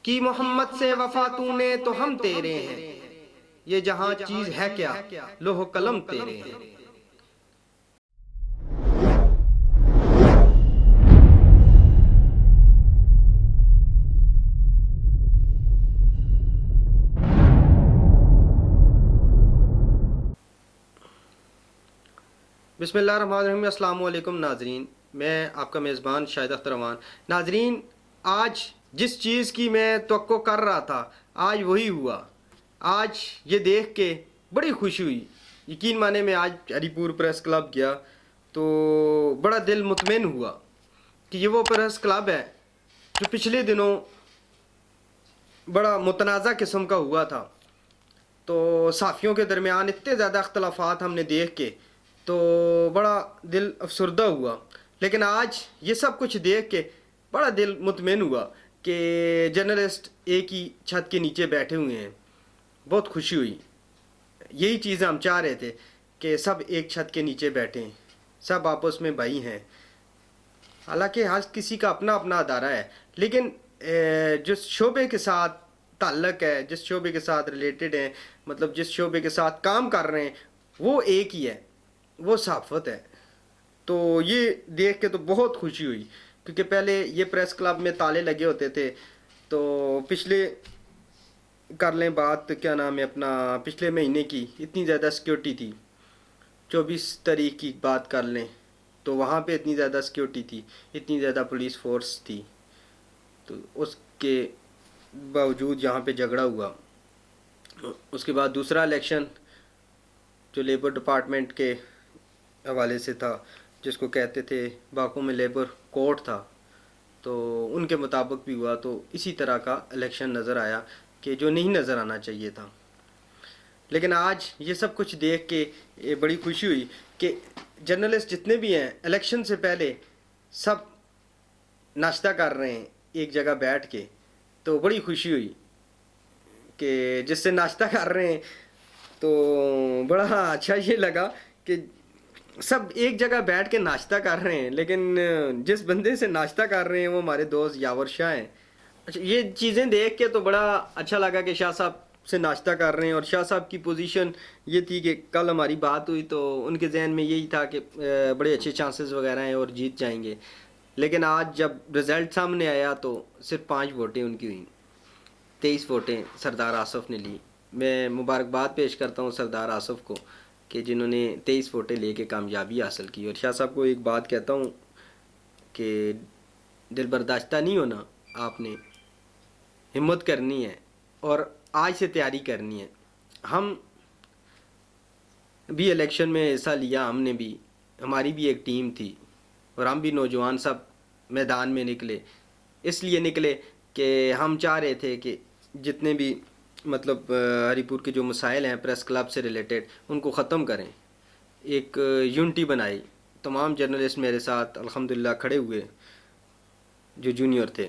कि मोहम्मद से वफा तूने तो हम तेरे हैं, ये जहां चीज है क्या लोह कलम तेरे हैं। बिस्मिल्लाहिर्रहमानिर्रहीम। अस्सलाम वालेकुम नाजरीन, मैं आपका मेज़बान शाहिद अख्तर अमान। नाजरीन, आज जिस चीज़ की मैं तवक्को कर रहा था आज वही हुआ। आज ये देख के बड़ी खुशी हुई। यकीन माने, मैं आज हरीपुर प्रेस क्लब गया तो बड़ा दिल मुतमईन हुआ कि ये वो प्रेस क्लब है जो पिछले दिनों बड़ा मुतनाज़ा किस्म का हुआ था। तो साफ़ियों के दरमियान इतने ज़्यादा अख्तलाफात हमने देख के तो बड़ा दिल अफसरदा हुआ। लेकिन आज ये सब कुछ देख के बड़ा दिल मुतमईन हुआ कि जर्नलिस्ट एक ही छत के नीचे बैठे हुए हैं। बहुत खुशी हुई। यही चीज़ हम चाह रहे थे कि सब एक छत के नीचे बैठें, सब आपस में भाई हैं। हालांकि हर किसी का अपना अपना अदारा है, लेकिन जिस शोबे के साथ ताल्लुक़ है, जिस शोबे के साथ रिलेटेड हैं, मतलब जिस शोबे के साथ काम कर रहे हैं, वो एक ही है, वो सहाफ़त है। तो ये देख के तो बहुत खुशी हुई, क्योंकि पहले ये प्रेस क्लब में ताले लगे होते थे। तो पिछले कर लें बात, क्या नाम है अपना, पिछले महीने की इतनी ज़्यादा सिक्योरिटी थी। 24 तारीख की बात कर लें तो वहाँ पे इतनी ज़्यादा सिक्योरिटी थी, इतनी ज़्यादा पुलिस फोर्स थी। तो उसके बावजूद यहाँ पे झगड़ा हुआ। उसके बाद दूसरा इलेक्शन जो लेबर डिपार्टमेंट के हवाले से था, जिसको कहते थे बाकू में लेबर कोर्ट था, तो उनके मुताबिक भी हुआ। तो इसी तरह का इलेक्शन नज़र आया कि जो नहीं नज़र आना चाहिए था। लेकिन आज ये सब कुछ देख के ये बड़ी खुशी हुई कि जर्नलिस्ट जितने भी हैं इलेक्शन से पहले सब नाश्ता कर रहे हैं एक जगह बैठ के। तो बड़ी खुशी हुई कि जिससे नाश्ता कर रहे हैं तो बड़ा अच्छा ये लगा कि सब एक जगह बैठ के नाश्ता कर रहे हैं। लेकिन जिस बंदे से नाश्ता कर रहे हैं वो हमारे दोस्त यावर शाह हैं। अच्छा, ये चीज़ें देख के तो बड़ा अच्छा लगा कि शाह साहब से नाश्ता कर रहे हैं। और शाह साहब की पोजीशन ये थी कि कल हमारी बात हुई तो उनके जहन में यही था कि बड़े अच्छे चांसेस वगैरह हैं और जीत जाएंगे। लेकिन आज जब रिज़ल्ट सामने आया तो सिर्फ 5 वोटें उनकी हुई, 23 वोटें सरदार आसफ़ ने ली। मैं मुबारकबाद पेश करता हूँ सरदार आसफ़ को कि जिन्होंने 23 वोटें लेके कामयाबी हासिल की। और शाह साहब को एक बात कहता हूँ कि दिल बर्दाश्ता नहीं होना, आपने हिम्मत करनी है और आज से तैयारी करनी है। हम भी इलेक्शन में हिस्सा लिया, हमने भी, हमारी भी एक टीम थी और हम भी नौजवान सब मैदान में निकले। इसलिए निकले कि हम चाह रहे थे कि जितने भी मतलब हरीपुर के जो मसाइल हैं प्रेस क्लब से रिलेटेड उनको ख़त्म करें, एक यूनिटी बनाई। तमाम जर्नलिस्ट मेरे साथ अल्हम्दुलिल्लाह खड़े हुए, जो जूनियर थे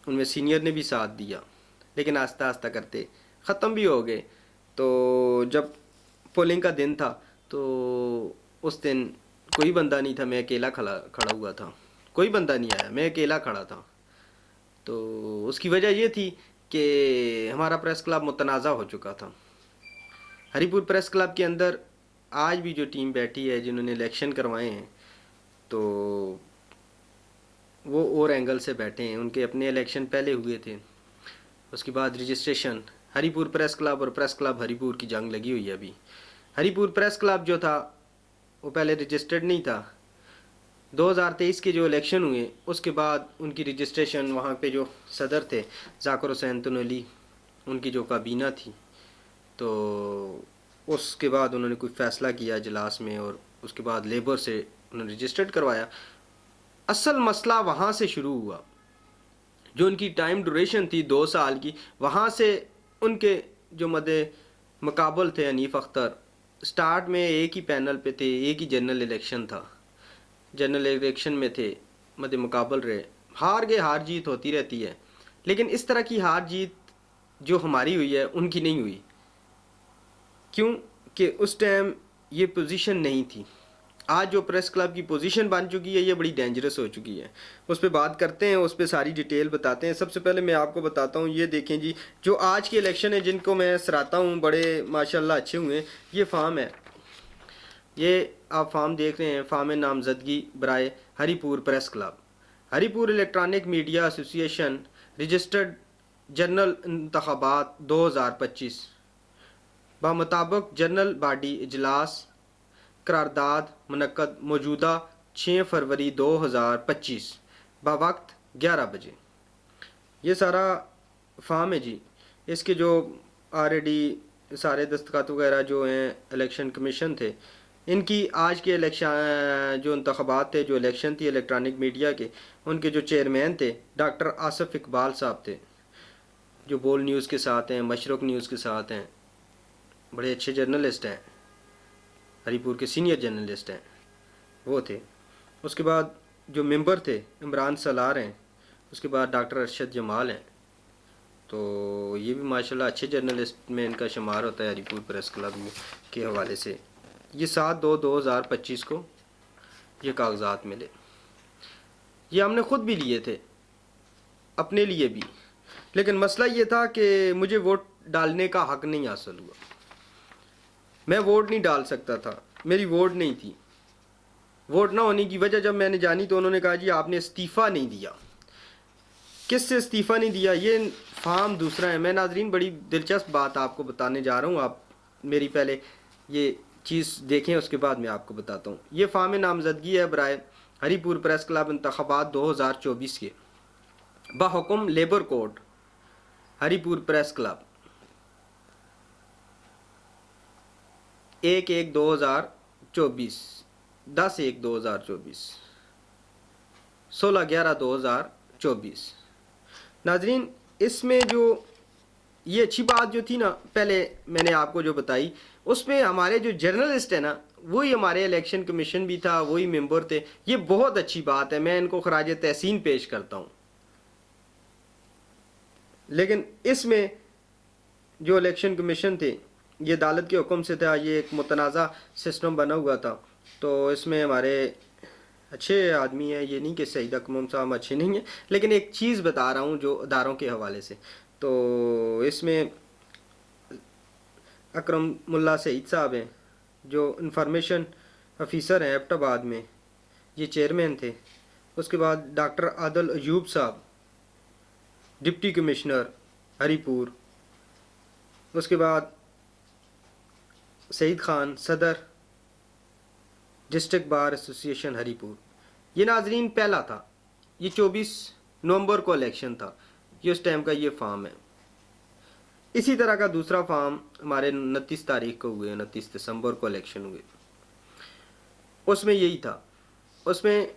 उनमें सीनियर ने भी साथ दिया। लेकिन आस्ता आस्ता करते ख़त्म भी हो गए। तो जब पोलिंग का दिन था तो उस दिन कोई बंदा नहीं था, मैं अकेला खड़ा हुआ था, कोई बंदा नहीं आया, मैं अकेला खड़ा था। तो उसकी वजह ये थी कि हमारा प्रेस क्लब मुतनाज़ा हो चुका था। हरीपुर प्रेस क्लब के अंदर आज भी जो टीम बैठी है जिन्होंने इलेक्शन करवाए हैं तो वो और एंगल से बैठे हैं, उनके अपने इलेक्शन पहले हुए थे। उसके बाद रजिस्ट्रेशन, हरीपुर प्रेस क्लब और प्रेस क्लब हरीपुर की जंग लगी हुई है अभी। हरीपुर प्रेस क्लब जो था वो पहले रजिस्टर्ड नहीं था। 2023 के जो इलेक्शन हुए उसके बाद उनकी रजिस्ट्रेशन, वहाँ पे जो सदर थे ज़ाकिर हुसैन तनोली, उनकी जो काबीना थी, तो उसके बाद उन्होंने कोई फ़ैसला किया इजलास में और उसके बाद लेबर से उन्होंने रजिस्टर्ड करवाया। असल मसला वहाँ से शुरू हुआ। जो उनकी टाइम ड्यूरेशन थी 2 साल की, वहाँ से उनके जो मदे मुकाबल थे हनीफ अख्तर, स्टार्ट में एक ही पैनल पे थे, एक ही जनरल इलेक्शन था, जनरल इलेक्शन में थे, मदे मुकाबल रहे, हार गए, हार जीत होती रहती है। लेकिन इस तरह की हार जीत जो हमारी हुई है उनकी नहीं हुई, क्यों कि उस टाइम ये पोजीशन नहीं थी। आज जो प्रेस क्लब की पोजीशन बन चुकी है ये बड़ी डेंजरस हो चुकी है। उस पर बात करते हैं, उस पर सारी डिटेल बताते हैं। सबसे पहले मैं आपको बताता हूँ, ये देखें जी, जो आज के इलेक्शन है जिनको मैं सराहता हूँ, बड़े माशाल्लाह अच्छे हुए हैं। ये फार्म है, ये आप फार्म देख रहे हैं, फार्म नामजदगी बराए Haripur press club. Haripur electronic media association registered general इंतखाबात 2025 बामुताबिक जनरल बॉडी इजलास करारदाद मुनक्कद मौजूदा 6 फरवरी 2025 बवक्त 11 बजे। ये सारा फार्म है जी। इसके जो ऑलरेडी सारे दस्तखत वगैरह जो हैं इलेक्शन कमीशन थे, इनकी आज के इलेक्शन जो इंतखाबात थे, जो इलेक्शन थी इलेक्ट्रॉनिक मीडिया के, उनके जो चेयरमैन थे डॉक्टर आसिफ इकबाल साहब थे, जो बोल न्यूज़ के साथ हैं, मशरक न्यूज़ के साथ हैं, बड़े अच्छे जर्नलिस्ट हैं, हरीपुर के सीनियर जर्नलिस्ट हैं, वो थे। उसके बाद जो मेंबर थे इमरान सलार हैं, उसके बाद डॉक्टर अरशद जमाल हैं। तो ये भी माशाल्लाह अच्छे जर्नलिस्ट में इनका शुमार होता है हरीपुर प्रेस क्लब के हवाले से। ये 7/2/2025 को ये कागजात मिले। ये हमने ख़ुद भी लिए थे अपने लिए भी, लेकिन मसला ये था कि मुझे वोट डालने का हक नहीं हासिल हुआ। मैं वोट नहीं डाल सकता था, मेरी वोट नहीं थी। वोट ना होने की वजह जब मैंने जानी तो उन्होंने कहा जी आपने इस्तीफ़ा नहीं दिया। किससे इस्तीफ़ा नहीं दिया? ये फार्म दूसरा है। मैं नाजरीन बड़ी दिलचस्प बात आपको बताने जा रहा हूँ, आप मेरी पहले ये चीज़ देखें, उसके बाद मैं आपको बताता हूँ। ये फार्म नामजदगी है बराए हरीपुर प्रेस क्लब इंतखाबात 2024 के बाहुकुम labour code Haripur press club 1/1/2024 10/1/2024 16/11/2024। नाजरीन इसमें जो ये अच्छी बात जो थी ना, पहले मैंने आपको जो बताई, उसमें हमारे जो जर्नलिस्ट है ना, वही हमारे इलेक्शन कमीशन भी था, वही मेंबर थे। ये बहुत अच्छी बात है, मैं इनको खराज तहसीन पेश करता हूँ। लेकिन इसमें जो इलेक्शन कमीशन थे ये अदालत के हुक्म से था, ये एक मुतनाज़ा सिस्टम बना हुआ था। तो इसमें हमारे अच्छे आदमी हैं, ये नहीं कि सईद अकमम साहब अच्छे नहीं हैं, लेकिन एक चीज़ बता रहा हूँ जो अदारों के हवाले से। तो इसमें अकरम मुल्ला सईद साहब हैं जो इंफॉर्मेशन ऑफिसर हैं एबटाबाद में, ये चेयरमैन थे। उसके बाद डॉक्टर आदिल अयूब साहब डिप्टी कमिश्नर हरीपुर। उसके बाद सईद खान सदर डिस्ट्रिक्ट बार एसोसिएशन हरीपुर। ये नाजरीन पहला था, ये 24 नवंबर को इलेक्शन था, ये उस टाइम का ये फार्म है। इसी तरह का दूसरा फार्म हमारे 29 तारीख को हुए, 29 दिसंबर को इलेक्शन हुए, उसमें यही था। उसमें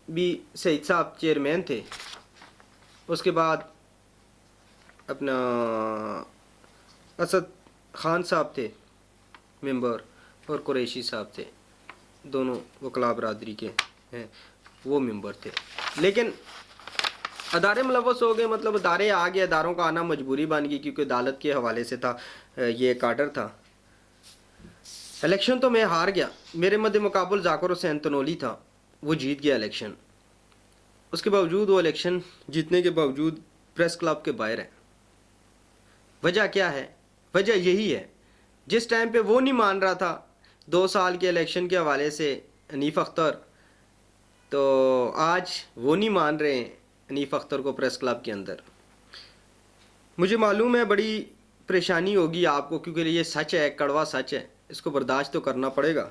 भी सईद साहब चेयरमैन थे। उसके बाद अपना असद खान साहब थे मेंबर, और कुरैशी साहब थे, दोनों वकला बरादरी के हैं, वो मेंबर थे। लेकिन अदारे मुलव्वस हो गए, मतलब अदारे आ गए, अदारों का आना मजबूरी बन गई क्योंकि अदालत के हवाले से था, ये एक आर्डर था। इलेक्शन तो मैं हार गया, मेरे मद्दे मुकाबल जाकिर हुसैन तनोली था, वो जीत गया इलेक्शन। उसके बावजूद वो इलेक्शन जीतने के बावजूद प्रेस क्लब के बाहर है। वजह क्या है? वजह यही है, जिस टाइम पे वो नहीं मान रहा था 2 साल के इलेक्शन के हवाले से हनीफ अख्तर, तो आज वो नहीं मान रहे हैं हनीफ अख्तर को प्रेस क्लब के अंदर। मुझे मालूम है बड़ी परेशानी होगी आपको, क्योंकि ये सच है, कड़वा सच है, इसको बर्दाश्त तो करना पड़ेगा।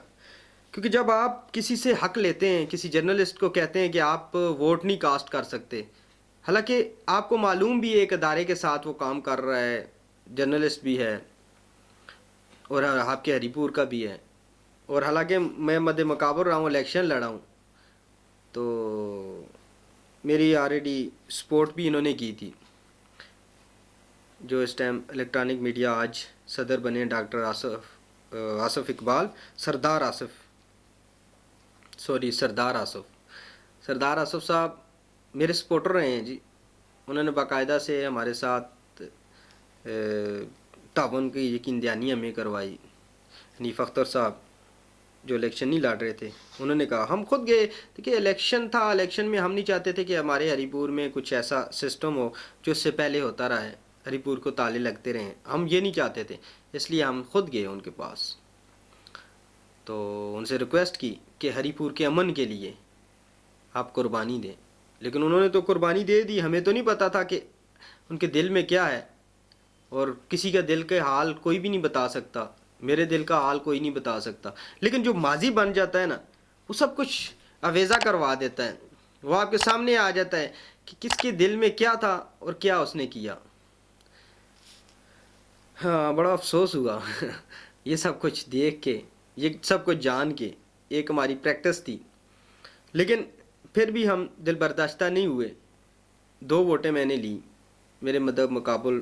क्योंकि जब आप किसी से हक लेते हैं, किसी जर्नलिस्ट को कहते हैं कि आप वोट नहीं कास्ट कर सकते, हालांकि आपको मालूम भी एक अदारे के साथ वो काम कर रहा है, जर्नलिस्ट भी है और आपके हरीपुर का भी है, और हालांकि मैं मद्दे मुकाबल रहा हूँ, इलेक्शन लड़ा हूँ, तो मेरी ऑलरेडी सपोर्ट भी इन्होंने की थी। जो इस टाइम इलेक्ट्रॉनिक मीडिया आज सदर बने डॉक्टर आसिफ इकबाल, सरदार आसिफ साहब मेरे सपोर्टर रहे हैं जी। उन्होंने बाकायदा से हमारे साथ ताउन की यकीन दहानी हमें करवाई। हनीफ अख्तर साहब जो इलेक्शन नहीं लड़ रहे थे, उन्होंने कहा हम खुद गए। देखिए इलेक्शन था, इलेक्शन में हम नहीं चाहते थे कि हमारे हरीपुर में कुछ ऐसा सिस्टम हो जो इससे पहले होता रहा है, हरीपुर को ताले लगते रहे, हम ये नहीं चाहते थे। इसलिए हम खुद गए उनके पास, तो उनसे रिक्वेस्ट की कि हरीपुर के अमन के लिए आप कुर्बानी दें। लेकिन उन्होंने तो कुर्बानी दे दी, हमें तो नहीं पता था कि उनके दिल में क्या है, और किसी का दिल के हाल कोई भी नहीं बता सकता, मेरे दिल का हाल कोई नहीं बता सकता। लेकिन जो माजी बन जाता है ना, वो सब कुछ अवेज़ा करवा देता है, वो आपके सामने आ जाता है कि किसके दिल में क्या था और क्या उसने किया। हाँ, बड़ा अफसोस हुआ ये सब कुछ देख के, ये सब कुछ जान के। एक हमारी प्रैक्टिस थी, लेकिन फिर भी हम दिल बर्दाश्ता नहीं हुए। 2 वोटें मैंने ली, मेरे मदद मुकाबल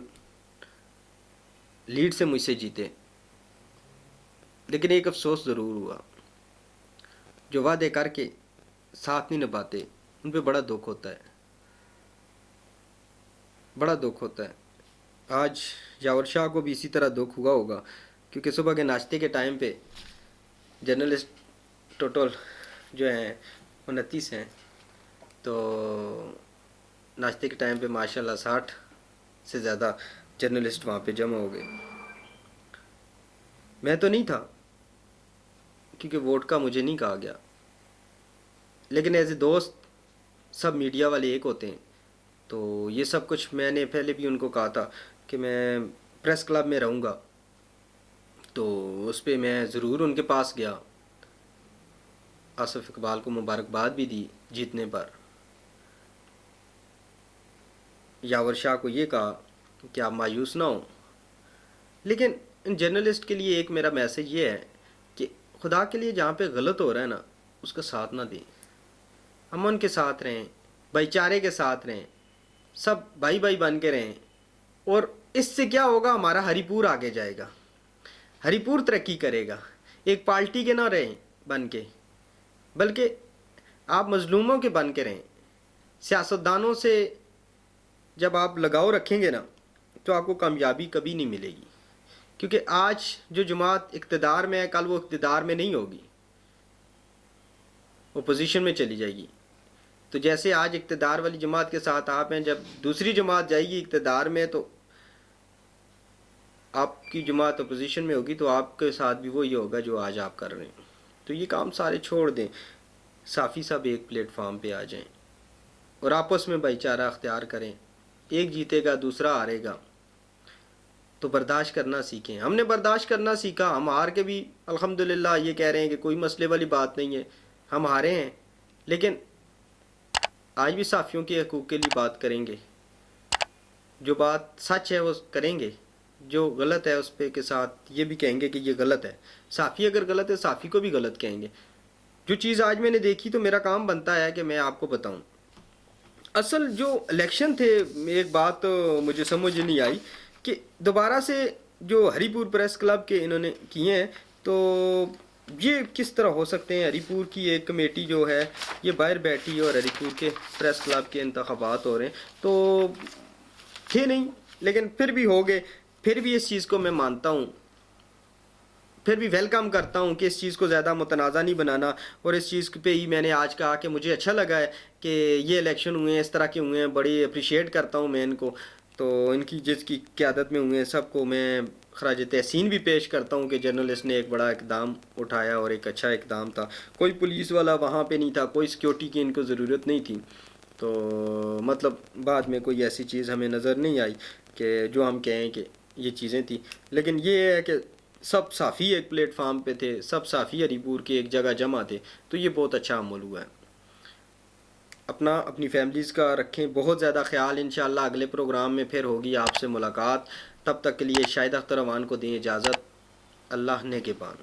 लीड से मुझसे जीते। लेकिन एक अफसोस ज़रूर हुआ, जो वादे करके साथ नहीं निभाते उन पे बड़ा दुख होता है, बड़ा दुख होता है। आज यावर शाह को भी इसी तरह दुख हुआ होगा, क्योंकि सुबह के नाश्ते के टाइम पे जर्नलिस्ट टोटल जो हैं 29 हैं, तो नाश्ते के टाइम पे माशाल्लाह 60 से ज़्यादा जर्नलिस्ट वहाँ पे जमा हो गए। मैं तो नहीं था, क्योंकि वोट का मुझे नहीं कहा गया, लेकिन एज ए दोस्त सब मीडिया वाले एक होते हैं। तो ये सब कुछ मैंने पहले भी उनको कहा था कि मैं प्रेस क्लब में रहूँगा, तो उस पर मैं ज़रूर उनके पास गया, आसिफ इकबाल को मुबारकबाद भी दी जीतने पर। यावर शाह को ये कहा कि आप मायूस ना हो। लेकिन इन जर्नलिस्ट के लिए एक मेरा मैसेज ये है कि खुदा के लिए जहाँ पे गलत हो रहा है ना, उसका साथ ना दें, अमन के साथ रहें, भाईचारे के साथ रहें, सब भाई भाई बन के रहें। और इससे क्या होगा, हमारा हरीपुर आगे जाएगा, हरीपुर तरक्की करेगा। एक पार्टी के ना रहें बन के, बल्कि आप मजलूमों के बन के रहें। सियासतदानों से जब आप लगाव रखेंगे ना, तो आपको कामयाबी कभी नहीं मिलेगी, क्योंकि आज जो जमात इक़्तिदार में है, कल वो इक़्तिदार में नहीं होगी, ओपोजिशन में चली जाएगी। तो जैसे आज इक़्तिदार वाली जमात के साथ आप हैं, जब दूसरी जमात जाएगी इक़्तिदार में, तो आपकी जमात अपोजिशन में होगी, तो आपके साथ भी वही होगा जो आज आप कर रहे हैं। तो ये काम सारे छोड़ दें, साफ़ी सब एक प्लेटफॉर्म पे आ जाएं और आपस में भाईचारा अख्तियार करें। एक जीतेगा दूसरा हारेगा, तो बर्दाश्त करना सीखें। हमने बर्दाश्त करना सीखा, हम हार के भी अल्हम्दुलिल्लाह ये कह रहे हैं कि कोई मसले वाली बात नहीं है, हम हारे हैं, लेकिन आज भी साफ़ियों के हकूक़ के लिए बात करेंगे। जो बात सच है वो करेंगे, जो गलत है उस पे के साथ ये भी कहेंगे कि ये गलत है। साफ़ी अगर गलत है, साफ़ी को भी गलत कहेंगे। जो चीज़ आज मैंने देखी, तो मेरा काम बनता है कि मैं आपको बताऊं। असल जो इलेक्शन थे, एक बात मुझे समझ नहीं आई कि दोबारा से जो हरीपुर प्रेस क्लब के इन्होंने किए हैं, तो ये किस तरह हो सकते हैं। हरीपुर की एक कमेटी जो है ये बाहर बैठी और हरीपुर के प्रेस क्लब के इंतखाबात हो रहे हैं, तो थे नहीं, लेकिन फिर भी हो गए। फिर भी इस चीज़ को मैं मानता हूँ, फिर भी वेलकम करता हूँ कि इस चीज़ को ज़्यादा मुतनाज़ा नहीं बनाना। और इस चीज़ पे ही मैंने आज कहा कि मुझे अच्छा लगा है कि ये इलेक्शन हुए हैं, इस तरह के हुए हैं, बड़ी अप्रिशिएट करता हूँ मैं इनको। तो इनकी जिसकी क़यादत में हुए हैं सबको मैं खराज तहसीन भी पेश करता हूँ कि जर्नलिस्ट ने एक बड़ा इक़दाम उठाया और एक अच्छा इक़दाम था। कोई पुलिस वाला वहाँ पे नहीं था, कोई सिक्योरिटी की इनको ज़रूरत नहीं थी। तो मतलब बाद में कोई ऐसी चीज़ हमें नज़र नहीं आई कि जो हम कहें कि ये चीज़ें थी। लेकिन ये है कि सब साफ़ी एक प्लेटफार्म पे थे, सब साफ़ी हरीपुर के एक जगह जमा थे, तो ये बहुत अच्छा अमल हुआ है। अपनी फैमिलीज़ का रखें बहुत ज़्यादा ख्याल। इंशाअल्लाह अगले प्रोग्राम में फिर होगी आपसे मुलाकात। तब तक के लिए शाहिद अख्तर अमान को दें इजाज़त। अल्लाह ने के पान।